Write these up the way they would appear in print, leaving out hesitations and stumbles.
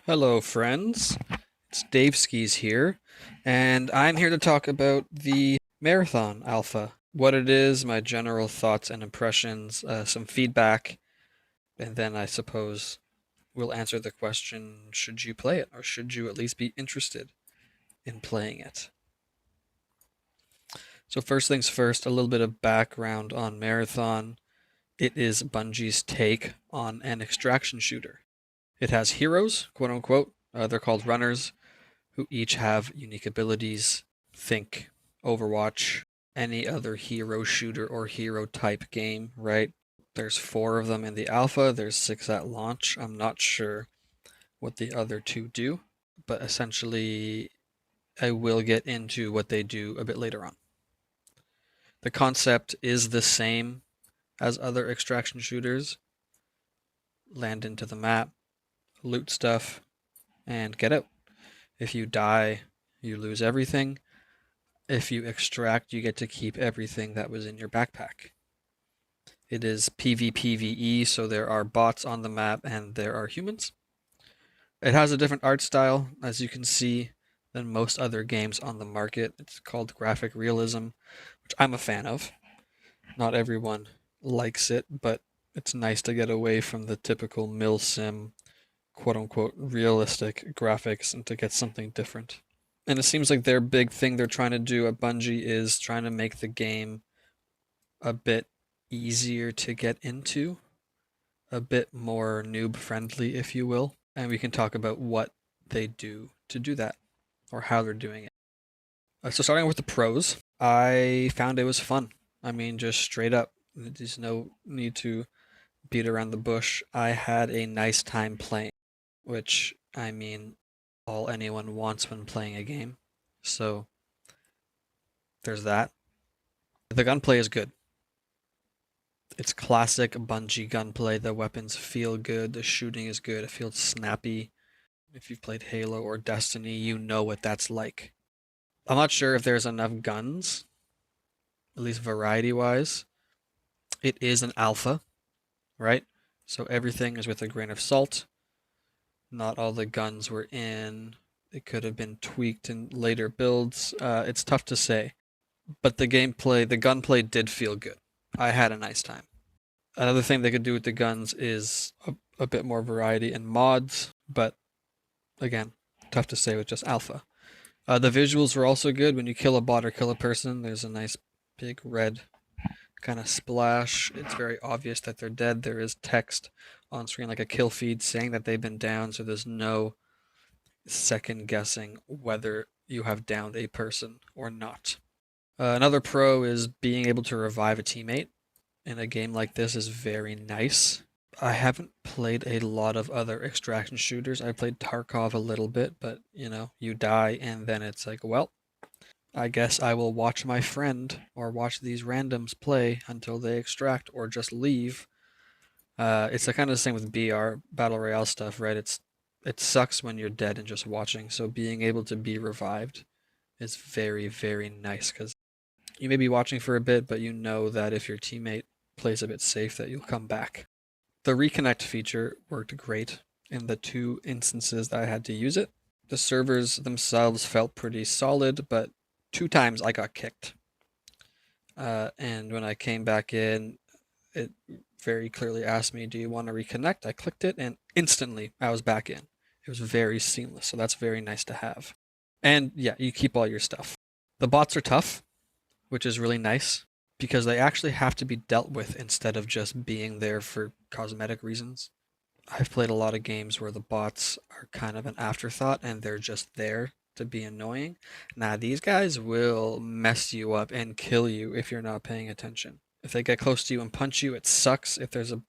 Hello, friends. It's Dave Skis here, and I'm here to talk about the Marathon Alpha. What it is, my general thoughts and impressions, some feedback, and then I suppose we'll answer the question, should you play it, or should you at least be interested in playing it? So first things first, a little bit of background on Marathon. It is Bungie's take on an extraction shooter. It has heroes, quote unquote. They're called runners, who each have unique abilities. Think Overwatch, any other hero shooter or hero type game, right? There's four of them in the alpha, there's six at launch. I'm not sure what the other two do, but essentially, I will get into what they do a bit later on. The concept is the same as other extraction shooters: land into the map, loot stuff, and get out. If you die, you lose everything. If you extract, you get to keep everything that was in your backpack. It is PvPvE, so there are bots on the map and there are humans. It has a different art style, as you can see, than most other games on the market. It's called graphic realism, which I'm a fan of. Not everyone likes it, but it's nice to get away from the typical milsim, quote unquote, realistic graphics and to get something different. And it seems like their big thing they're trying to do at Bungie is trying to make the game a bit easier to get into, a bit more noob friendly, if you will. And we can talk about what they do to do that or how they're doing it. So, starting with the pros, I found it was fun. I mean, just straight up, there's no need to beat around the bush. I had a nice time playing, which, I mean, all anyone wants when playing a game. So, there's that. The gunplay is good. It's classic Bungie gunplay. The weapons feel good, the shooting is good, it feels snappy. If you've played Halo or Destiny, you know what that's like. I'm not sure if there's enough guns, at least variety wise. It is an alpha, right? So everything is with a grain of salt. Not all the guns were in. It could have been tweaked in later builds. It's tough to say. But the gunplay did feel good. I had a nice time. Another thing they could do with the guns is a bit more variety in mods, but again, tough to say with just alpha. The visuals were also good. When you kill a bot or kill a person, there's a nice big red kind of splash. It's very obvious that they're dead. There is text on screen, like a kill feed, saying that they've been down, so there's no second guessing whether you have downed a person or not. Another pro is being able to revive a teammate in a game like this is very nice. I haven't played a lot of other extraction shooters. I played Tarkov a little bit, but you die and then it's like, well, I guess I will watch my friend or watch these randoms play until they extract or just leave. It's the kind of the same with BR battle royale stuff, right? It sucks when you're dead and just watching. So being able to be revived is very, very nice because you may be watching for a bit, but you know that if your teammate plays a bit safe, that you'll come back. The reconnect feature worked great in the two instances that I had to use it. The servers themselves felt pretty solid, but two times I got kicked. And when I came back in, it very clearly asked me, do you want to reconnect? I clicked it, and instantly I was back in. It was very seamless, so that's very nice to have. And yeah, you keep all your stuff. The bots are tough, which is really nice because they actually have to be dealt with instead of just being there for cosmetic reasons. I've played a lot of games where the bots are kind of an afterthought and they're just there to be annoying. Now, these guys will mess you up and kill you if you're not paying attention. If they get close to you and punch you, it sucks. If there's a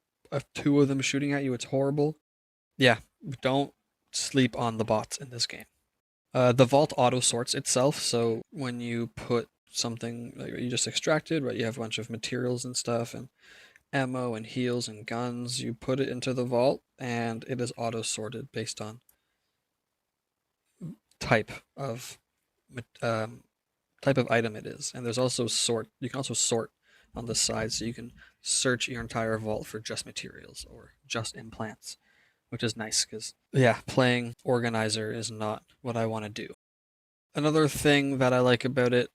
two of them shooting at you, it's horrible. Yeah, don't sleep on the bots in this game. The vault auto sorts itself, so when you put something like you just extracted, right, you have a bunch of materials and stuff and ammo and heals and guns, you put it into the vault and it is auto sorted based on type of um, type of item it is. And there's also sort. You can also sort on the side, so you can search your entire vault for just materials or just implants, which is nice because, yeah, playing organizer is not what I want to do. Another thing that I like about it,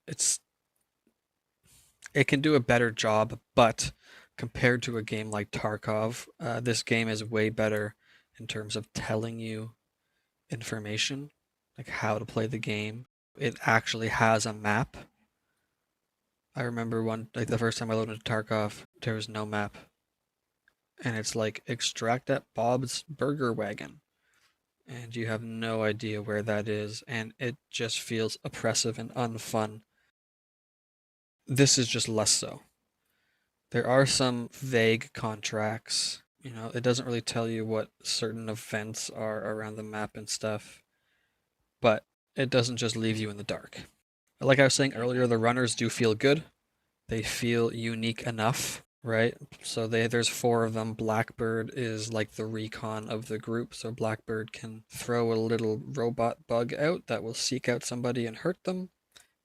it can do a better job, but compared to a game like Tarkov, this game is way better in terms of telling you information, like how to play the game. It actually has a map. I remember like the first time I loaded into Tarkov, there was no map. And it's like extract at Bob's Burger Wagon. And you have no idea where that is, and it just feels oppressive and unfun. This is just less so. There are some vague contracts. It doesn't really tell you what certain events are around the map and stuff, but it doesn't just leave you in the dark. Like I was saying earlier, the runners do feel good. They feel unique enough, right? So there's 4 of them. Blackbird is like the recon of the group, so Blackbird can throw a little robot bug out that will seek out somebody and hurt them.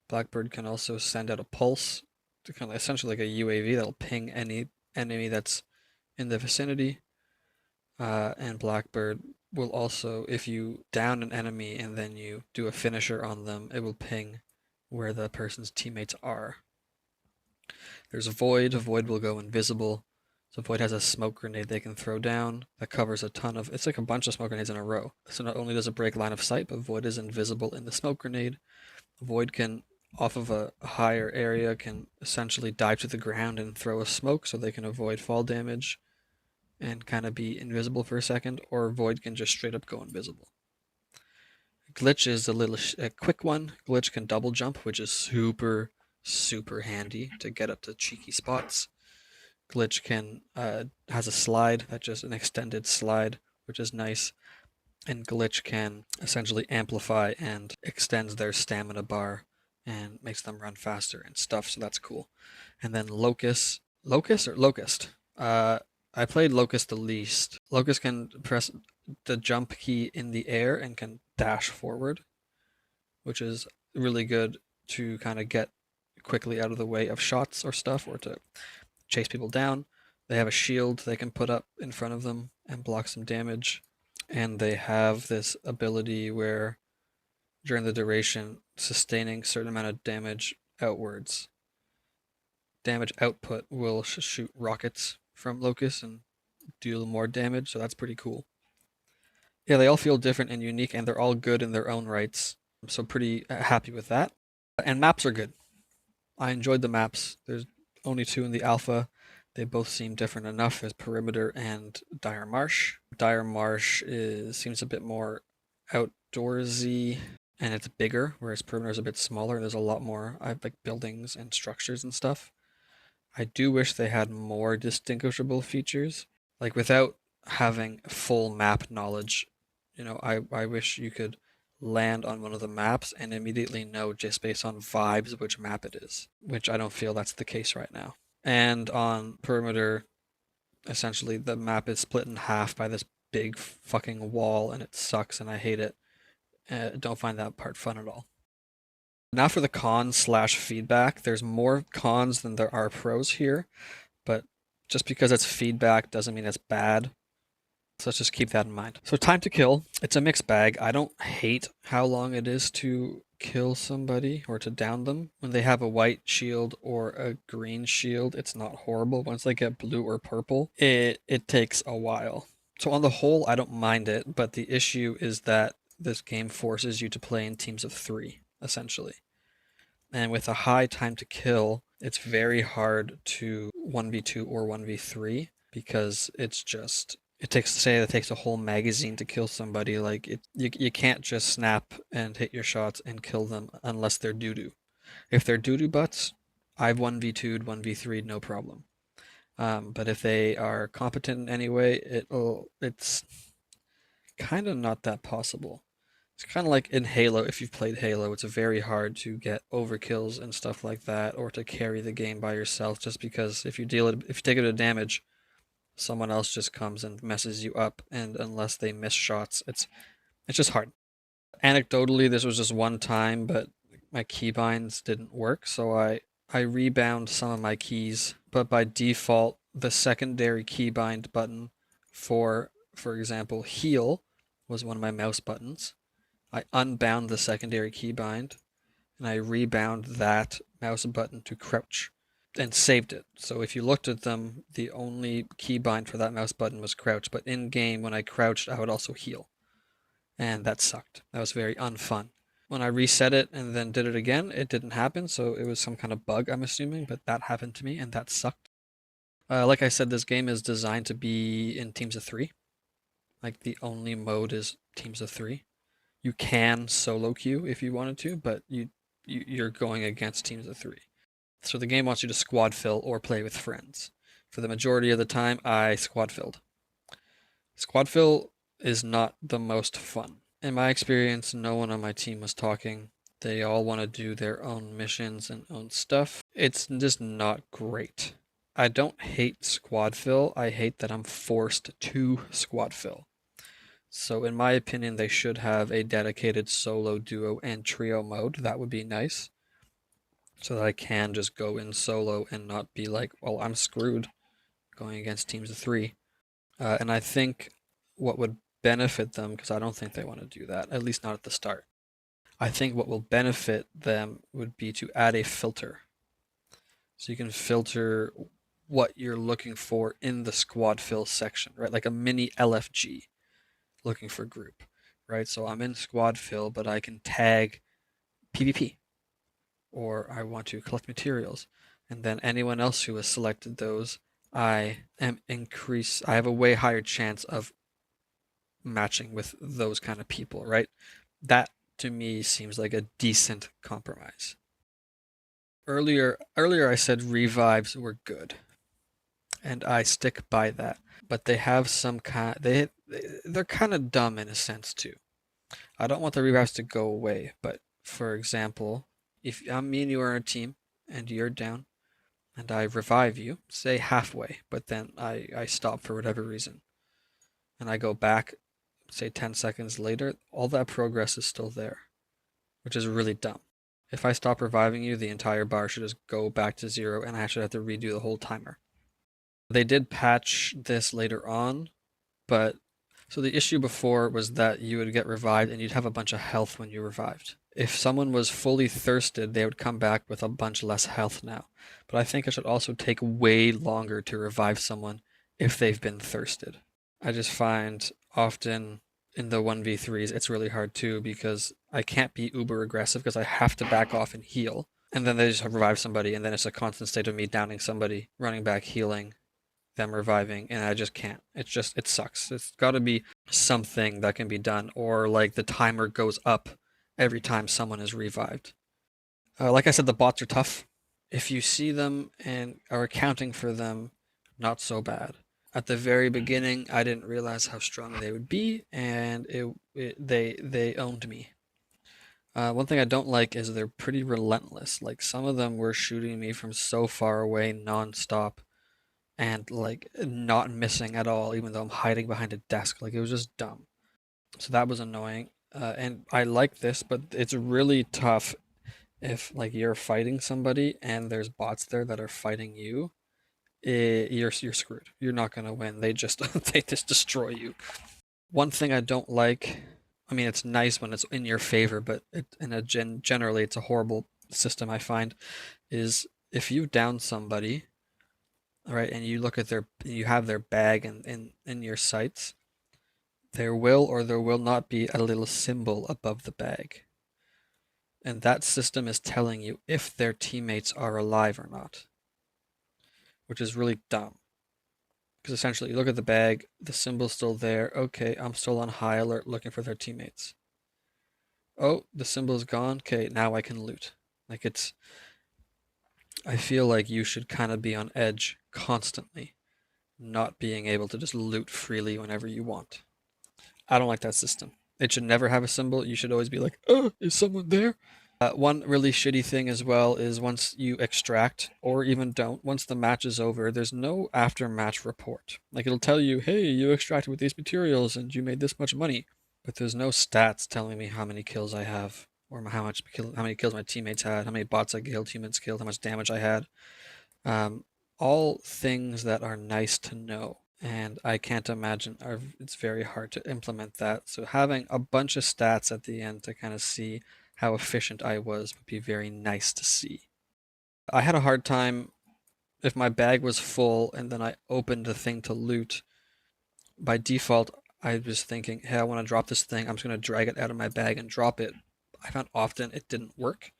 Blackbird can also send out a pulse, to kind of essentially like a UAV that'll ping any enemy that's in the vicinity. And Blackbird will also, if you down an enemy and then you do a finisher on them, it will ping where the person's teammates are. There's Void. Void will go invisible. So Void has a smoke grenade they can throw down that covers it's like a bunch of smoke grenades in a row. So not only does it break line of sight, but Void is invisible in the smoke grenade. Void can, off of a higher area, can essentially dive to the ground and throw a smoke so they can avoid fall damage and kind of be invisible for a second, or Void can just straight up go invisible. Glitch is a quick one. Glitch can double jump, which is super handy to get up to cheeky spots. Glitch has a slide, that's just an extended slide, which is nice. And Glitch can essentially amplify and extends their stamina bar and makes them run faster and stuff, so that's cool. And then Locust? I played Locust the least. Locust can press the jump key in the air and can dash forward, which is really good to kind of get quickly out of the way of shots or stuff, or to chase people down. They have a shield they can put up in front of them and block some damage. And they have this ability where during the duration, sustaining a certain amount of damage outwards. Damage output will shoot rockets from Locust and deal more damage, so that's pretty cool. Yeah, they all feel different and unique, and they're all good in their own rights. So pretty happy with that. And maps are good. I enjoyed the maps. There's only 2 in the alpha. They both seem different enough. There's Perimeter and Dire Marsh. Dire Marsh seems a bit more outdoorsy, and it's bigger, whereas Perimeter is a bit smaller. There's a lot more like buildings and structures and stuff. I do wish they had more distinguishable features, like without having full map knowledge. I wish you could land on one of the maps and immediately know just based on vibes which map it is, which I don't feel that's the case right now. And on Perimeter, essentially the map is split in half by this big fucking wall, and it sucks and I hate it. Don't find that part fun at all. Now for the cons/feedback. There's more cons than there are pros here, but just because it's feedback doesn't mean it's bad. So let's just keep that in mind. So time to kill, it's a mixed bag. I don't hate how long it is to kill somebody or to down them. When they have a white shield or a green shield, it's not horrible. Once they get blue or purple, it takes a while. So on the whole, I don't mind it, but the issue is that this game forces you to play in teams of 3, essentially. And with a high time to kill, it's very hard to 1v2 or 1v3 because it takes a whole magazine to kill somebody. Like you can't just snap and hit your shots and kill them unless they're doo-doo. If they're doo-doo butts, I've 1v2'd, 1v3'd, no problem. But if they are competent in any way, it's kind of not that possible. It's kind of like in Halo. If you've played Halo, it's very hard to get overkills and stuff like that, or to carry the game by yourself, just because if you take it to damage, someone else just comes and messes you up, and unless they miss shots, it's just hard. Anecdotally, this was just one time, but my keybinds didn't work, so I rebound some of my keys, but by default, the secondary keybind button for for example, heal was one of my mouse buttons. I unbound the secondary keybind and I rebound that mouse button to crouch and saved it. So if you looked at them, the only keybind for that mouse button was crouch, but in game when I crouched, I would also heal. And that sucked. That was very unfun. When I reset it and then did it again, it didn't happen, so it was some kind of bug, I'm assuming, but that happened to me and that sucked. Like I said, this game is designed to be in teams of 3. Like the only mode is teams of 3. You can solo queue if you wanted to, but you're going against teams of 3. So the game wants you to squad fill or play with friends. For the majority of the time, I squad filled. Squad fill is not the most fun. In my experience, no one on my team was talking. They all want to do their own missions and own stuff. It's just not great. I don't hate squad fill. I hate that I'm forced to squad fill. So in my opinion, they should have a dedicated solo, duo, and trio mode. That would be nice. So that I can just go in solo and not be like, well, I'm screwed going against teams of 3. And I think what would benefit them, because I don't think they want to do that, at least not at the start. I think what will benefit them would be to add a filter. So you can filter what you're looking for in the squad fill section, right? Like a mini LFG looking for group, right? So I'm in squad fill, but I can tag PvP, or I want to collect materials. And then anyone else who has selected those, I have a way higher chance of matching with those kind of people, right? That to me seems like a decent compromise. Earlier I said revives were good, and I stick by that. But they have some kind they're kind of dumb in a sense too. I don't want the revives to go away, but for example, if me and you are a team and you're down and I revive you, say halfway, but then I stop for whatever reason, and I go back, say 10 seconds later, all that progress is still there, which is really dumb. If I stop reviving you, the entire bar should just go back to 0 and I should have to redo the whole timer. They did patch this later on, but so the issue before was that you would get revived and you'd have a bunch of health when you revived. If someone was fully thirsted, they would come back with a bunch less health now. But I think it should also take way longer to revive someone if they've been thirsted. I just find often in the 1v3s it's really hard too, because I can't be uber aggressive because I have to back off and heal. And then they just revive somebody, and then it's a constant state of me downing somebody, running back, healing, them reviving, and I just can't. It sucks. It's got to be something that can be done, or like the timer goes up every time someone is revived. Like I said, the bots are tough. If you see them and are accounting for them, not so bad. At the very beginning, I didn't realize how strong they would be, and they owned me. One thing I don't like is they're pretty relentless. Like some of them were shooting me from so far away non-stop and like not missing at all, even though I'm hiding behind a desk. Like it was just dumb. So that was annoying. And I like this, but it's really tough if like you're fighting somebody and there's bots there that are fighting you. You're screwed. You're not gonna win. They just they just destroy you. One thing I don't like, I mean, it's nice when it's in your favor, but generally it's a horrible system I find, is if you down somebody, all right, and you look at you have their bag in your sights, there will or there will not be a little symbol above the bag. And that system is telling you if their teammates are alive or not, which is really dumb. Because essentially, you look at the bag, the symbol's still there. Okay, I'm still on high alert looking for their teammates. Oh, the symbol's gone. Okay, now I can loot. Like I feel like you should kind of be on edge constantly, not being able to just loot freely whenever you want. I don't like that system. It should never have a symbol. You should always be like, oh, is someone there? One really shitty thing as well is once you extract, or even don't, once the match is over, there's no after-match report. Like it'll tell you, hey, you extracted with these materials and you made this much money, but there's no stats telling me how many kills I have, or how many kills my teammates had, how many bots I killed, humans killed, how much damage I had. All things that are nice to know. and I can't imagine it's very hard to implement that. So having a bunch of stats at the end to kind of see how efficient I was would be very nice to see. I had a hard time if my bag was full and then I opened the thing to loot. By default, I was thinking, hey, I want to drop this thing. I'm just going to drag it out of my bag and drop it. I found often it didn't work,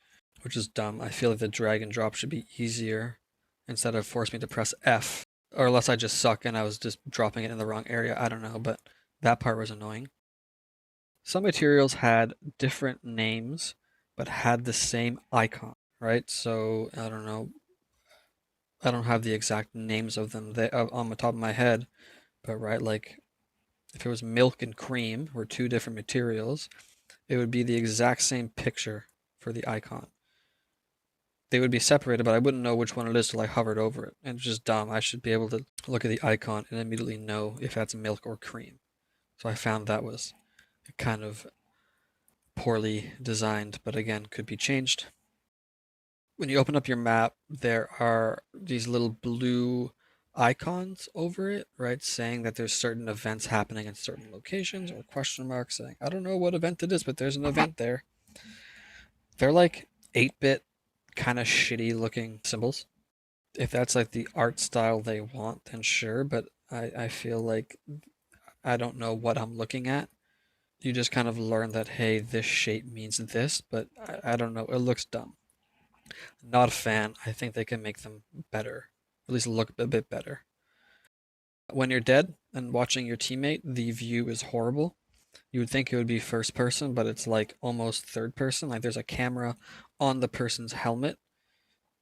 which is dumb. I feel like the drag and drop should be easier instead of force me to press F. Or unless I just suck and I was just dropping it in the wrong area. I don't know, but that part was annoying. Some materials had different names, but had the same icon, right? So, I don't know. I don't have the exact names of them on the top of my head, but right, like if it was milk and cream were two different materials, it would be the exact same picture for the icon. They would be separated, but I wouldn't know which one it is till I hovered over it. And it's just dumb. I should be able to look at the icon and immediately know if that's milk or cream. So I found that was kind of poorly designed, but again, could be changed. When you open up your map, there are these little blue icons over it, right? Saying that there's certain events happening in certain locations, or question marks saying, I don't know what event it is, but there's an event there. They're like 8-bit, kind of shitty looking symbols. If that's like the art style they want, then sure, but I feel like I don't know what I'm looking at. You just kind of learn that, hey, this shape means this, but I don't know. It looks dumb. Not a fan. I think they can make them better, at least look a bit better. When you're dead and watching your teammate, the view is horrible. You would think it would be first person, but it's like almost third person. Like there's a camera on the person's helmet,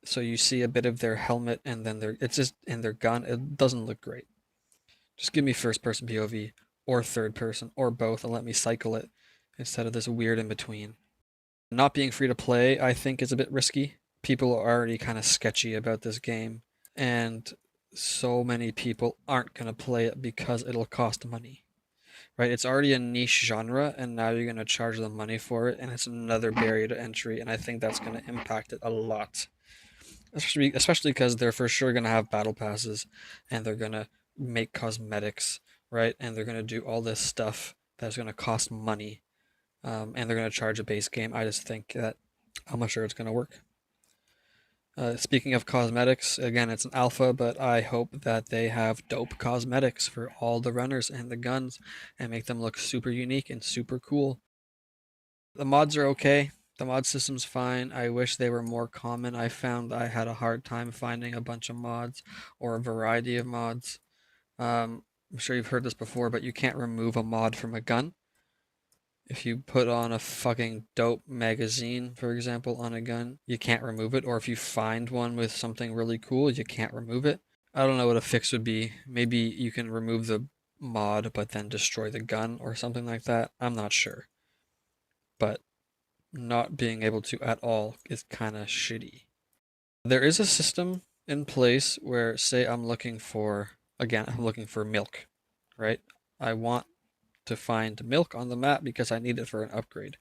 so you see a bit of their helmet and then it's just in their gun. It doesn't look great. Just give me first person POV or third person or both and let me cycle it instead of this weird in between. Not being free to play, I think, is a bit risky. People are already kind of sketchy about this game, and so many people aren't going to play it because it'll cost money. Right? It's already a niche genre, and now you're going to charge them money for it, and it's another barrier to entry, and I think that's going to impact it a lot. Especially because they're for sure going to have battle passes, and they're going to make cosmetics, right? And they're going to do all this stuff that's going to cost money, and they're going to charge a base game. I just think that I'm not sure it's going to work. Speaking of cosmetics, again, it's an alpha, but I hope that they have dope cosmetics for all the runners and the guns and make them look super unique and super cool. The mods are okay. The mod system's fine. I wish they were more common. I found I had a hard time finding a bunch of mods or a variety of mods. I'm sure you've heard this before, but you can't remove a mod from a gun. If you put on a fucking dope magazine, for example, on a gun, you can't remove it. Or if you find one with something really cool, you can't remove it. I don't know what a fix would be. Maybe you can remove the mod, but then destroy the gun or something like that. I'm not sure. But not being able to at all is kind of shitty. There is a system in place where, say, I'm looking for milk, right? I want to find milk on the map because I need it for an upgrade.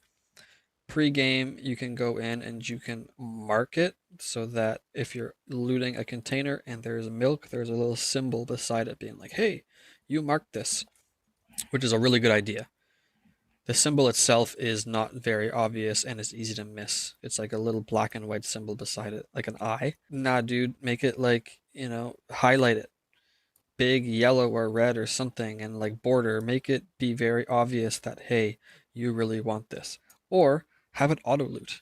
Pre-game, you can go in and you can mark it so that if you're looting a container and there's milk, there's a little symbol beside it being like, hey, you marked this, which is a really good idea. The symbol itself is not very obvious and it's easy to miss. It's like a little black and white symbol beside it, like an eye. Nah, dude, make it like, highlight it. Big yellow or red or something and like border, make it be very obvious that, hey, you really want this. Or have it auto loot.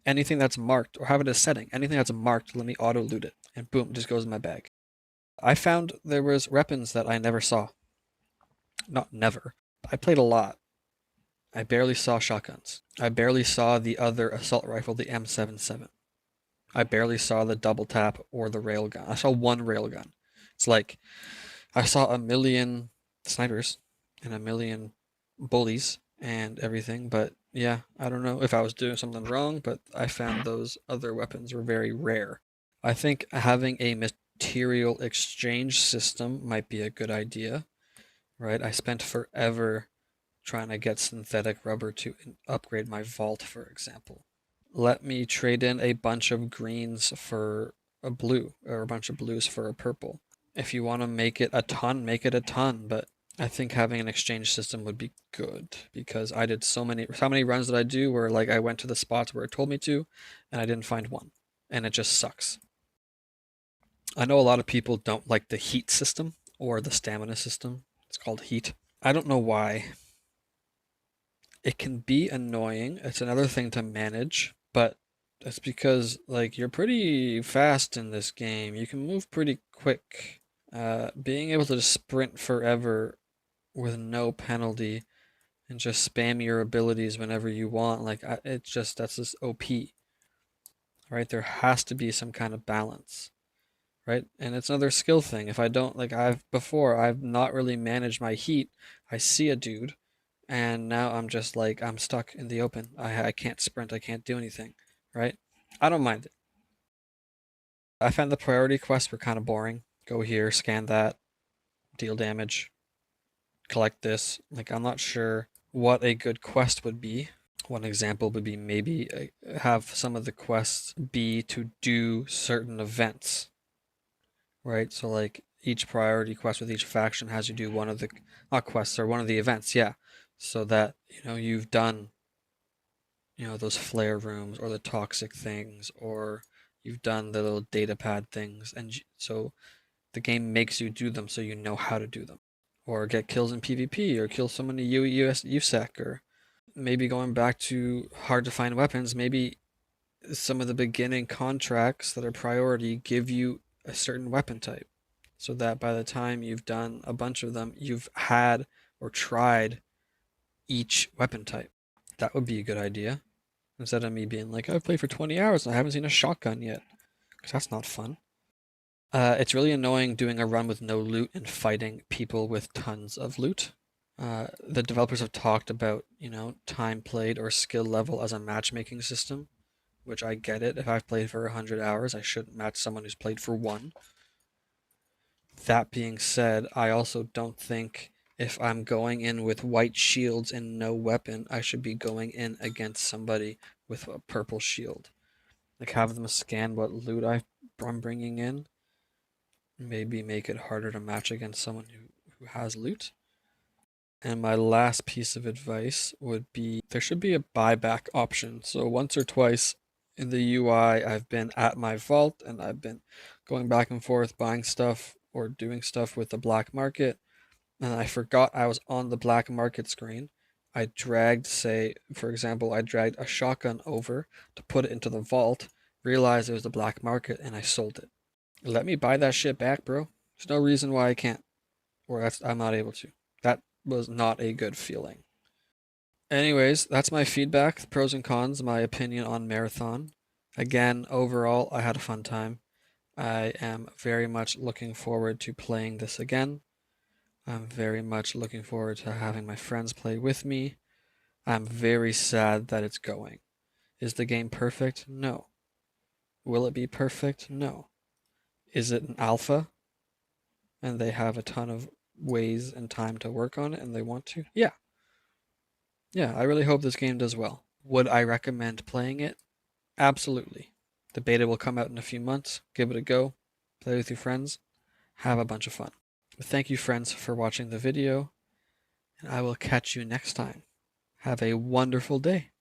Anything that's marked, or have it as setting. Anything that's marked, let me auto loot it. And boom, it just goes in my bag. I found there was weapons that I never saw. Not never. I played a lot. I barely saw shotguns. I barely saw the other assault rifle, the M77. I barely saw the double tap or the railgun. I saw one railgun. It's like I saw a million snipers and a million bullies and everything, but yeah, I don't know if I was doing something wrong, but I found those other weapons were very rare. I think having a material exchange system might be a good idea, right? I spent forever trying to get synthetic rubber to upgrade my vault, for example. Let me trade in a bunch of greens for a blue, or a bunch of blues for a purple. If you want to make it a ton, make it a ton, but I think having an exchange system would be good because I did so many. How many runs did I do where like I went to the spots where it told me to, and I didn't find one, and it just sucks. I know a lot of people don't like the heat system or the stamina system. It's called heat. I don't know why. It can be annoying. It's another thing to manage, but that's because like you're pretty fast in this game. You can move pretty quick. Being able to just sprint forever with no penalty and just spam your abilities whenever you want, like it's just that's just OP, right? There has to be some kind of balance, right? And it's another skill thing. If I don't like I've not really managed my heat. I see a dude and now I'm just like I'm stuck in the open. I can't sprint, I can't do anything, right? I don't mind it. I found the priority quests were kind of boring. Go here, scan that, deal damage, collect this. Like I'm not sure what a good quest would be. One example would be maybe have some of the quests be to do certain events, right? So like each priority quest with each faction has you do one of the not quests or one of the events, yeah. So that, you've done, those flare rooms or the toxic things or you've done the little data pad things and so the game makes you do them so you know how to do them. Or get kills in PvP or kill someone in USEC or maybe going back to hard to find weapons, maybe some of the beginning contracts that are priority give you a certain weapon type so that by the time you've done a bunch of them, you've had or tried each weapon type. That would be a good idea. Instead of me being like, I've played for 20 hours and I haven't seen a shotgun yet. Because that's not fun. It's really annoying doing a run with no loot and fighting people with tons of loot. The developers have talked about, time played or skill level as a matchmaking system, which I get it. If I've played for 100 hours, I shouldn't match someone who's played for one. That being said, I also don't think if I'm going in with white shields and no weapon, I should be going in against somebody with a purple shield. Like have them scan what loot I'm bringing in. Maybe make it harder to match against someone who has loot. And my last piece of advice would be there should be a buyback option. So once or twice in the UI, I've been at my vault and I've been going back and forth buying stuff or doing stuff with the black market. And I forgot I was on the black market screen. I dragged, say, for example, I dragged a shotgun over to put it into the vault, realized it was the black market, and I sold it. Let me buy that shit back, bro. There's no reason why I can't, or I'm not able to. That was not a good feeling. Anyways, that's my feedback, the pros and cons, my opinion on Marathon. Again, overall, I had a fun time. I am very much looking forward to playing this again. I'm very much looking forward to having my friends play with me. I'm very sad that it's going. Is the game perfect? No. Will it be perfect? No. Is it an alpha? And they have a ton of ways and time to work on it and they want to? Yeah. Yeah, I really hope this game does well. Would I recommend playing it? Absolutely. The beta will come out in a few months. Give it a go. Play with your friends. Have a bunch of fun. Thank you, friends, for watching the video, and I will catch you next time. Have a wonderful day.